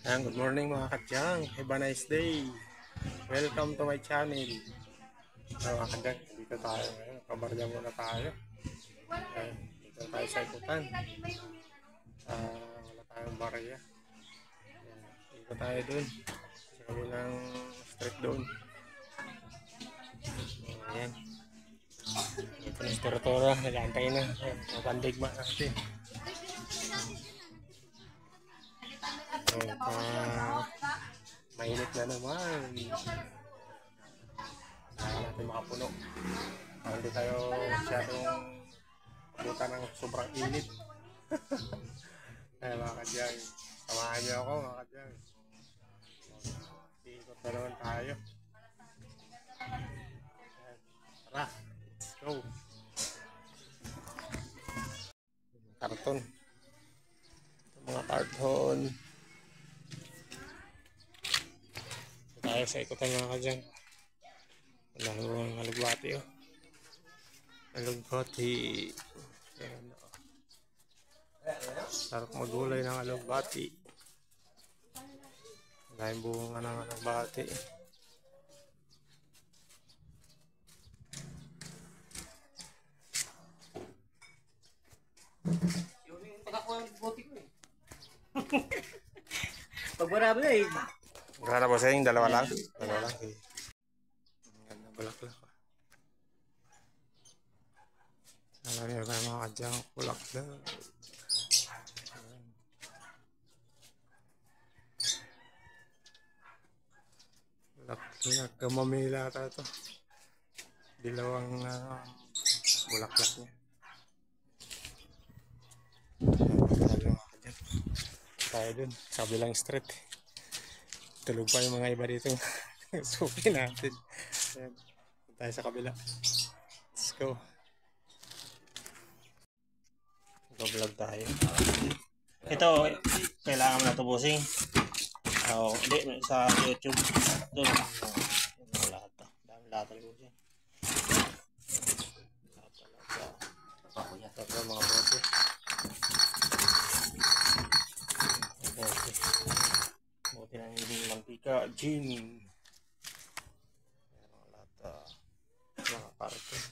Ayan, good morning mga kadyang. Have a nice day. Welcome to my channel. So, mga kadyang, dito tayo ngayon. Kabarya muna tayo. Ayan, dito tayo sa ikutan. Wala tayong barya. Ayan, dito tayo dun. Sa kabilang street doon. Ayan. Ito na si Tora-Tora. Nagantay na. Mapandigma natin. Mainit na naman. Kailangan natin makapuno. Hindi tayo masyadong pumunta ng sobrang init. Ay mga kadyang, samahan niyo ako mga kadyang. Ikot na naman tayo. Tara, let's go. Karton. Mga karton. Tayo sa ikutan mga kadyang. Wala naman alugbati oh. Alugbati. Ayan o. Sarap magulay ng alugbati. Wala yung bunga ng alugbati. Yung pagkakuha ng bote ko eh. Pag marami na eh. Gana po sa yung dalawa lang? Dalawa lang. Ganda bulaklak. Alam niyo kayo mga kadyang bulaklak. Bulaklak. Gamamila ata ito. Dilawang bulaklak niya. Tayo dun sa kabilang street. Tulog pa yung mga iba dito. Suki natin. Ayan. Tayo sa kabila. Let's go. Go-vlog tayo. Ito, kailangan mo na tubusin. Oo, hindi, sa YouTube. Doon. Yung lahat. Dami lahat ng tubusin. Ito mga bote. Bote. Bote ng hindi mantika. Gin. Ayan mga lata. Mga karton.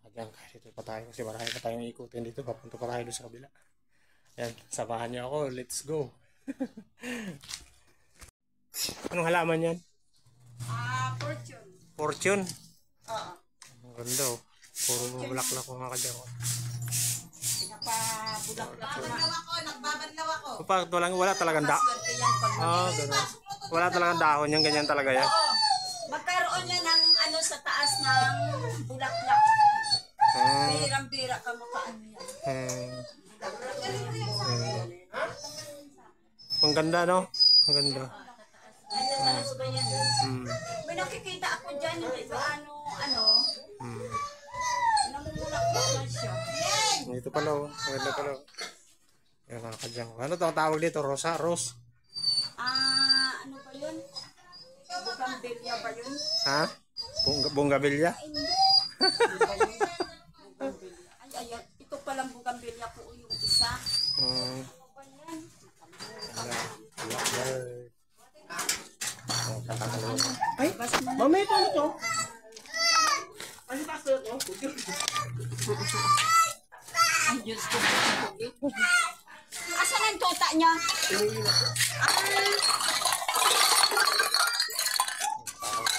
Ayan, dito pa tayo kasi marami pa tayong ikutin dito. Papunta pa tayo doon sa kabila. Ayan, sabahan niyo ako. Let's go. Anong halaman yan? Fortune. Fortune? Oo. Ang ganda oh. Puro bulaklak ko nga kadyan. Pinapabulaklak ko na. Nagbabadlaw ako. Kapag wala talagang Maswerte yan pag gano'n. Wala talagang dahon yan, ganyan talaga yan. Oo. Magkaroon yan ng ano sa taas ng bulaklak. Birang-bira ka makaano yan. Ang ganda no? Ang ganda. Ano taas ba yan? May nakikita ako dyan yung iba ano. Namumulaklak na siya. Ito pala oh. Ang ganda pala oh. Yan mga kadyang. Ano ito ang tawag dito? Rosa? Rose? Ano ba yun? Bugambilya ba yun? Ha? Bonggabilya? Ay, hindi. Ay, ito palang bugambilya po yung isa. Ano ba yan? Ay, mamay ito ano to? Ano ba ito? Ay, Diyos ko. Asan ang tota niya?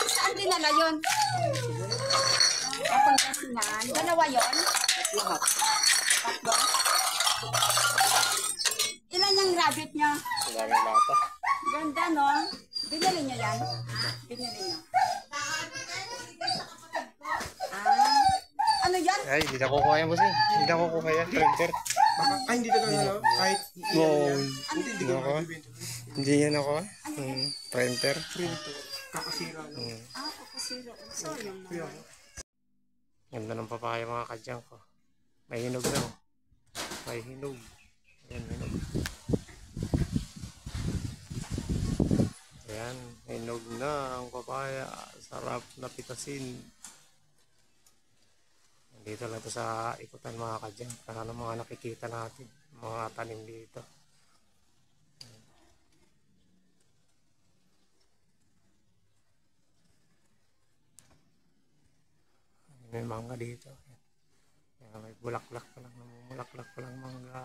Saan dinala yun? Pangasinan. Dalawa yun? Tatlo. Ilan yung rabbit niya? Ang daming lata. Ganda, no? Binili niyo yan? Binili niyo. Ano yan? Ay, hindi na kukuha yan boss eh. Hindi na kukuha yan. Printer. Ay, hindi ka na kahit Hindi ako. Hindi yan ako. Printer. kakasira lang. Kapasira. Sayang naman. Ganda ng papaya mga kadyang ko. May hinog na oh. May hinog. Ayan, hinog. Ayan, hinog na ang papaya. Sarap na pitasin. Dito lang ito sa ikutan mga kadyang. Para ng mga nakikita natin. mga tanim dito. May mangga dito. Yan, may bulaklak pa lang, namumulaklak pa lang mangga.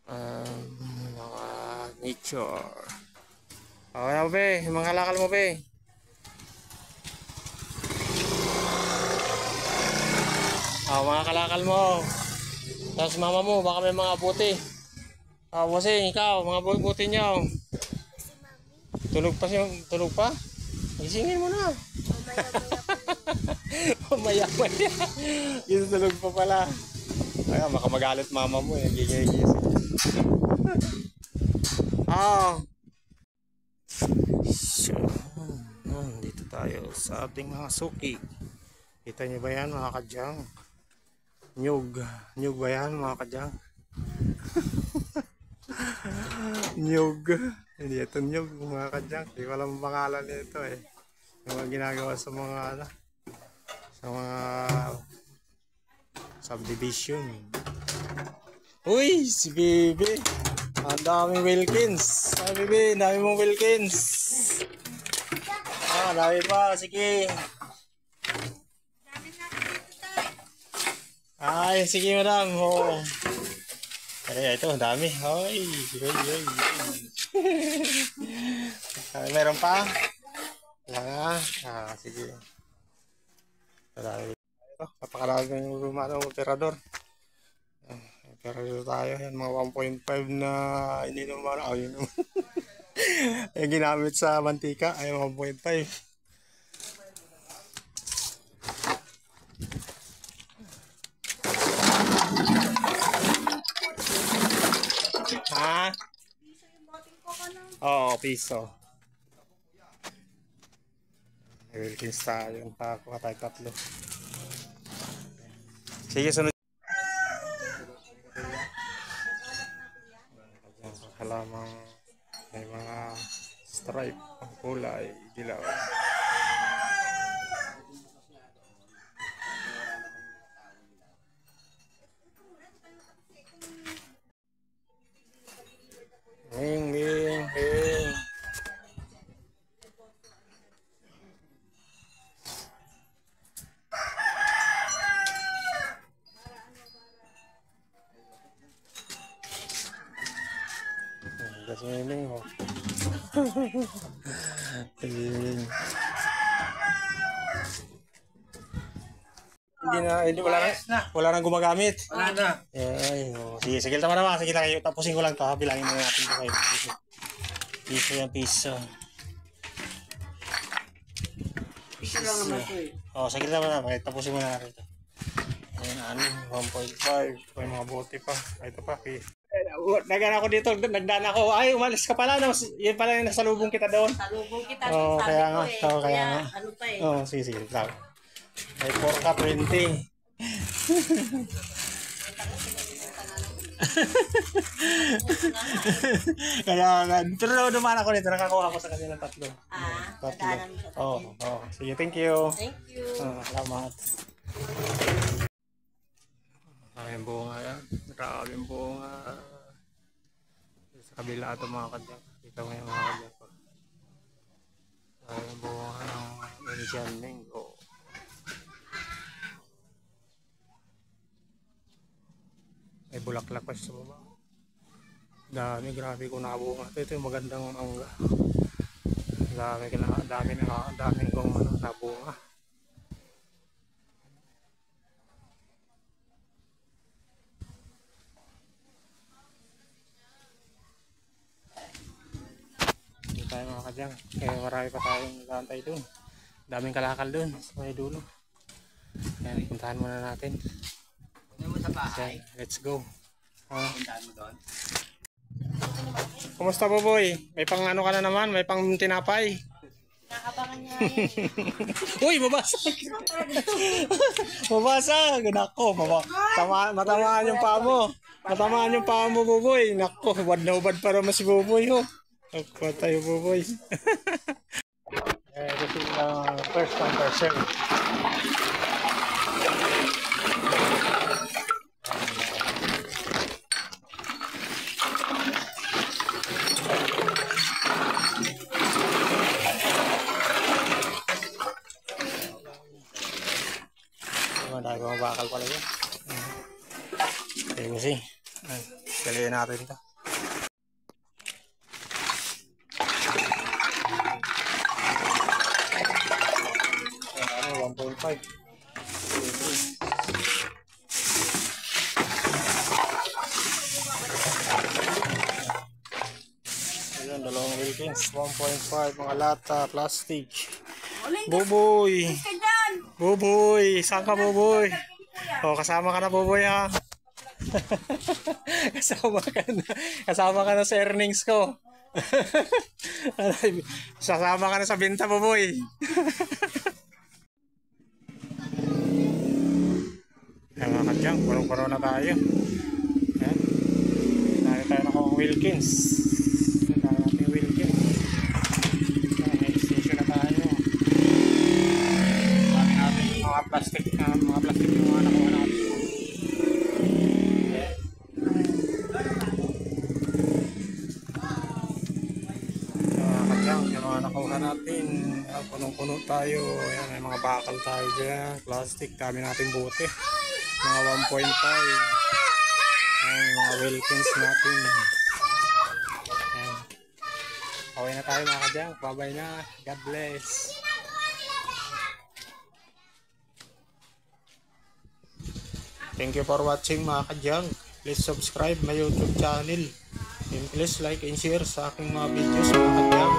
Mga nature. Okay na pe, mga kalakal mo pe. Mga kalakal mo. Tapos mama mo, baka may mga buti. Bossing, ikaw, mga buti nyo. Tulog pa siya, tulog pa? Gisingin mo na. Mamaya-maya. Tulog pa pala. Ay, baka magalit mama mo eh. Gigising. So, dito tayo sa ating mga suki. Kita niyo ba yan mga kadyang? Nyug ba yan mga kadyang? Nyug. Hindi ito nyug mga kadyang. Hindi ko alam ang pangalan nito eh. Yung mga ginagawa sa mga subdivision. Uy, si Bibi. Ang daming Wilkins. Bibi, dami mong Wilkins. Dami pa. Sige. Ay, sige madam. Oo. Ay, ito, dami. Ay, meron pa? Wala na. Sige. Napakarami yung operador. Operador tayo. Yan, mga 1.5 na hindi naman. Yun naman. Yung ginamit sa mantika ay 1.5. Ha? Oo, piso. Wilkins tayo. Yung pakuha tayo 3. Sige, sunod. Halamang may mga stripe ang kulay dilaw. Hing. Swimming mo. Hindi wala nang gumagamit. Wala na. Ay, sige tama naman. Sige tayo. Tapusin ko lang to. Bilangin muna natin ito kayo. Piso yan, piso. Piso lang naman ito eh. Sige tama naman. Tapusin muna natin ito. Ayan, 1.5. May mga bote pa. Ito pa, nagana ako dito, nagdaan ako. Ay, umalis ka pala. No? Yan pala yung nasalubong kita doon. Salubong kita. Oo, sabi kaya ko nga. eh. Kaya nga. Ano pa eh. Oo, sige. May 4K20. Kaya nga. Pero dumaan ako nito. Nakakuha ako sa kanila 3. 3. Nadanan mo sa Oo. Sige, thank you. Thank you. Salamat. Maraming bunga yan. Maraming bunga. Sa kabila ito mga kadyang. Kita mo yung mga kadyang ko. Maraming bunga ng Indian mango. May bulaklak pa sa baba. Dami, grabe ko nabunga. Ito yung magandang mangga. Dami kong nabunga. Tayo mga kadyang, kaya marami pa tayong nagantay dun. Daming kalakal dun sa may dulo. Kaya puntahan muna natin. Punta mo sa bahay. Let's go. Puntahan mo doon. Kumusta po boy? May pang ano ka na naman? May pang tinapay? Nakabangan niya yan. Uy, mabasag! Mabasag! Nako, matamaan yung paa mo. Matamaan yung paa mo, Buboy. Nako, hubad na hubad para mas si Buboy, ho. Ako tayo, Buboy. first come first serve. Dahil mga bakal pala yun. Okay, bossing. Kaliyan natin ito. Ano, 1.5. Ayan, dalawang Wilkins. 1.5 mga lata, plastic. Buboy! Buboy! Saan ka, Buboy? O, kasama ka na, Buboy, ha? kasama ka na sa earnings ko. Sasama ka na sa binta, Buboy. Ayan mga kadyang, puro-puro na tayo. Ayan. Tayo na kung Wilkins. Tayo natin Wilkins. Next station na tayo. Bali natin mga plastic yung mga nakuha natin. Yung mga nakuha natin, punong-puno tayo. Ayan, may mga bakal tayo dyan, plastic, dami natin bote, mga 1.5. Ayan, mga Wilkins natin. Ayan. Okay na tayo mga kadyang, babay na, God bless. Thank you for watching mga kadyang. Please subscribe my YouTube channel and please like and share sa aking mga videos mga kadyang.